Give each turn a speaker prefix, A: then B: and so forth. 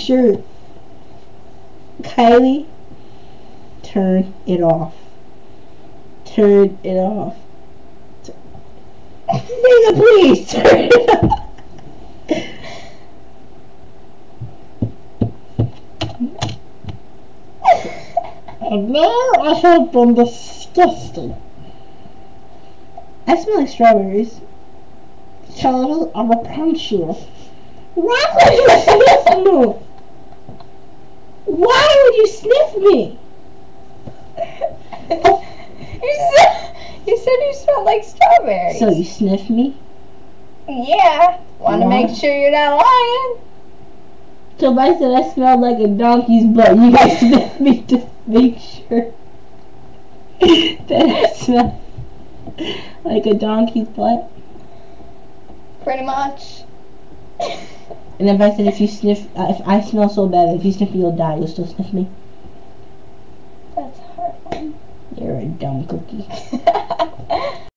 A: shirt. Kylie, turn it off. Turn it off. Nigga, please turn it off. And now I have been disgusting. I smell like strawberries. Charlie, I will punch you. Why would you sniff me? Why would you sniff me?
B: You said you smelled like strawberries.
A: So you sniff me?
B: Yeah. Want to make sure you're not lying.
A: So if I said I smelled like a donkey's butt, you guys sniff me to make sure that I smell like a donkey's butt?
B: Pretty much.
A: And if I said if I smell so bad, if you sniff me, you'll die, you'll still sniff me?
B: That's hard.
A: You're a dumb cookie.